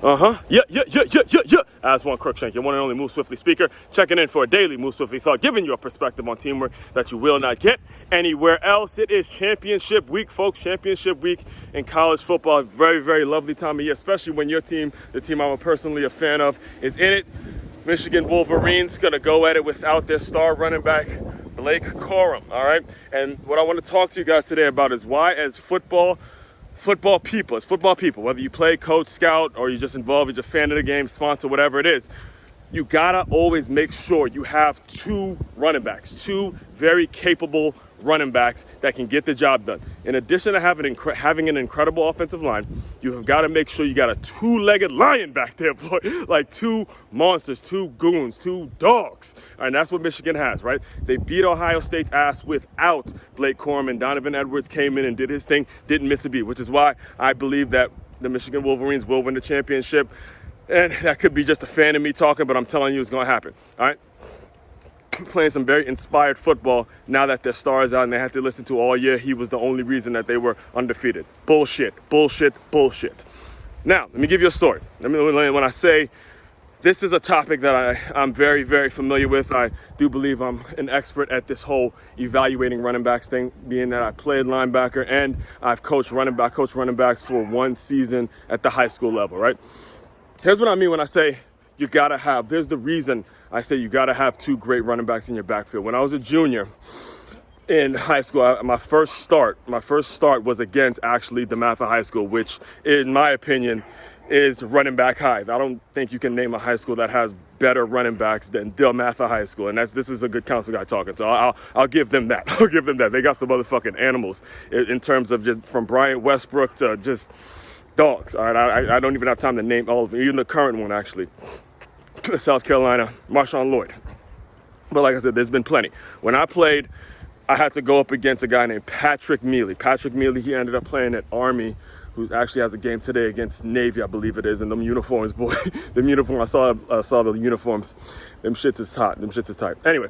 Aswand Cruickshank, your one and only Move Swiftly speaker, checking in for a daily Move Swiftly thought, giving you a perspective on teamwork that you will not get anywhere else. It is championship week, folks. Championship week in college football. Very, very lovely time of year, especially when your team, the team I'm personally a fan of, is in it. Michigan Wolverines going to go at it without their star running back, Blake Corum, all right? And what I want to talk to you guys today about is why, as football people, whether you play, coach, scout, or you're just involved, you're just a fan of the game, sponsor, whatever it is, you gotta always make sure you have two running backs, two very capable running backs that can get the job done. In addition to having an incredible offensive line, you have got to make sure you got a two-legged lion back there, boy. Like two monsters, two goons, two dogs. All right, and that's what Michigan has, right? They beat Ohio State's ass without Blake Corum, and Donovan Edwards came in and did his thing, didn't miss a beat, which is why I believe that the Michigan Wolverines will win the championship. And that could be just a fan of me talking, but I'm telling you it's going to happen, all right? Playing some very inspired football now that their star is out and they had to listen to all year he was the only reason that they were undefeated. Bullshit. Now, let me give you a story. When I say this is a topic that I'm very, very familiar with, I do believe I'm an expert at this whole evaluating running backs thing, being that I played linebacker and I've coached running backs for one season at the high school level, right? Here's what I mean when I say you gotta have, there's the reason I say you gotta have two great running backs in your backfield. When I was a junior in high school, my first start was against actually DeMatha High School, which in my opinion is running back high. I don't think you can name a high school that has better running backs than DeMatha High School, and this is a good council guy talking, so I'll give them that. They got some motherfucking animals in terms of just from Bryant Westbrook to just dogs. All right, I don't even have time to name all of them, even the current one actually. South Carolina, Marshawn Lloyd. But like I said, there's been plenty. When I played, I had to go up against a guy named Patrick Mealy. He ended up playing at Army, who actually has a game today against Navy, I believe it is. And them uniforms, boy, I saw the uniforms. Them shits is hot. Them shits is tight. Anyway,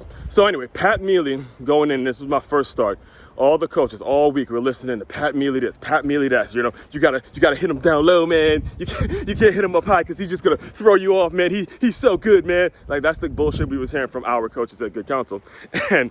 Pat Mealy going in. This was my first start. All the coaches all week were listening to Pat Mealy this, Pat Mealy that. You know, you gotta hit him down low, man. You can't hit him up high because he's just gonna throw you off, man. He's so good, man. Like that's the bullshit we was hearing from our coaches at Good Counsel. And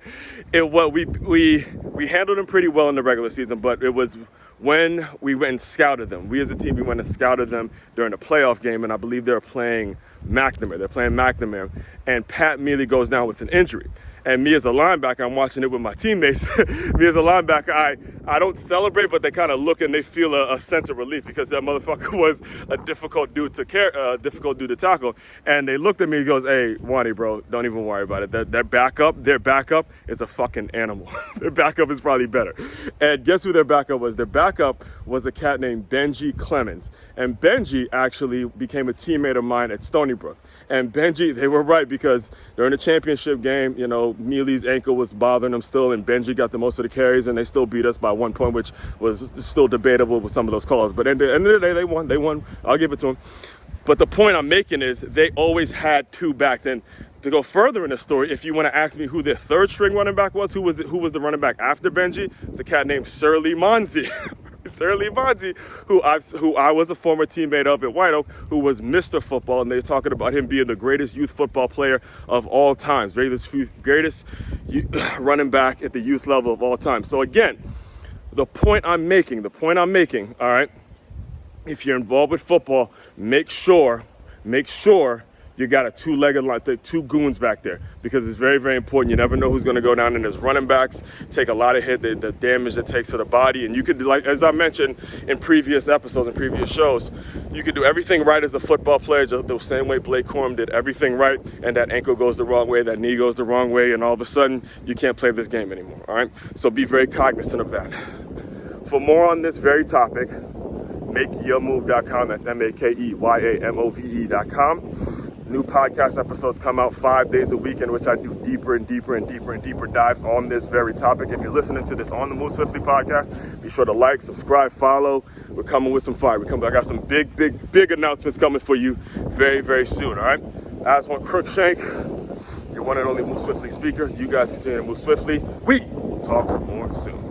we handled them pretty well in the regular season, but it was when we went and scouted them. We as a team, we went and scouted them during the playoff game, and I believe they were playing McNamara. And Pat Mealy goes down with an injury. And me as a linebacker, I'm watching it with my teammates. Me as a linebacker, I don't celebrate, but they kind of look and they feel a sense of relief because that motherfucker was a difficult dude to tackle. And they looked at me and goes, "Hey, Wani, bro, don't even worry about it. Their backup is a fucking animal. Their backup is probably better." And guess who their backup was? Their backup was a cat named Benji Clemens. And Benji actually became a teammate of mine at Stony Brook. And Benji, they were right because during the championship game, you know, Mealy's ankle was bothering him still, and Benji got the most of the carries, and they still beat us by 1 point, which was still debatable with some of those calls. But at the end of the day, they won. I'll give it to them. But the point I'm making is they always had two backs. And to go further in the story, if you want to ask me who their third string running back was, who was the running back after Benji, it's a cat named Surly Monzi. Surly Monzi, who I was a former teammate of at White Oak, who was Mr. Football, and they're talking about him being the greatest youth football player of all time, greatest running back at the youth level of all time. So again, the point I'm making, all right, if you're involved with football, make sure you got a two-legged line, two goons back there, because it's very, very important. You never know who's going to go down, and there's running backs take a lot of hit, the damage it takes to the body, and you could, like as I mentioned in previous episodes and previous shows, you could do everything right as a football player, just the same way Blake Corum did everything right, and that ankle goes the wrong way, that knee goes the wrong way, and all of a sudden you can't play this game anymore. All right, so be very cognizant of that. For more on this very topic, makeyourmove.com. That's MakeYamove.com. New podcast episodes come out 5 days a week in which I do deeper and deeper dives on this very topic. If you're listening to this on the Move Swiftly podcast, be sure to like, subscribe, follow. We're coming with some fire. I got some big announcements coming for you very, very soon, all right? Aswand Cruickshank, your one and only Move Swiftly speaker. You guys continue to move swiftly. We talk more soon.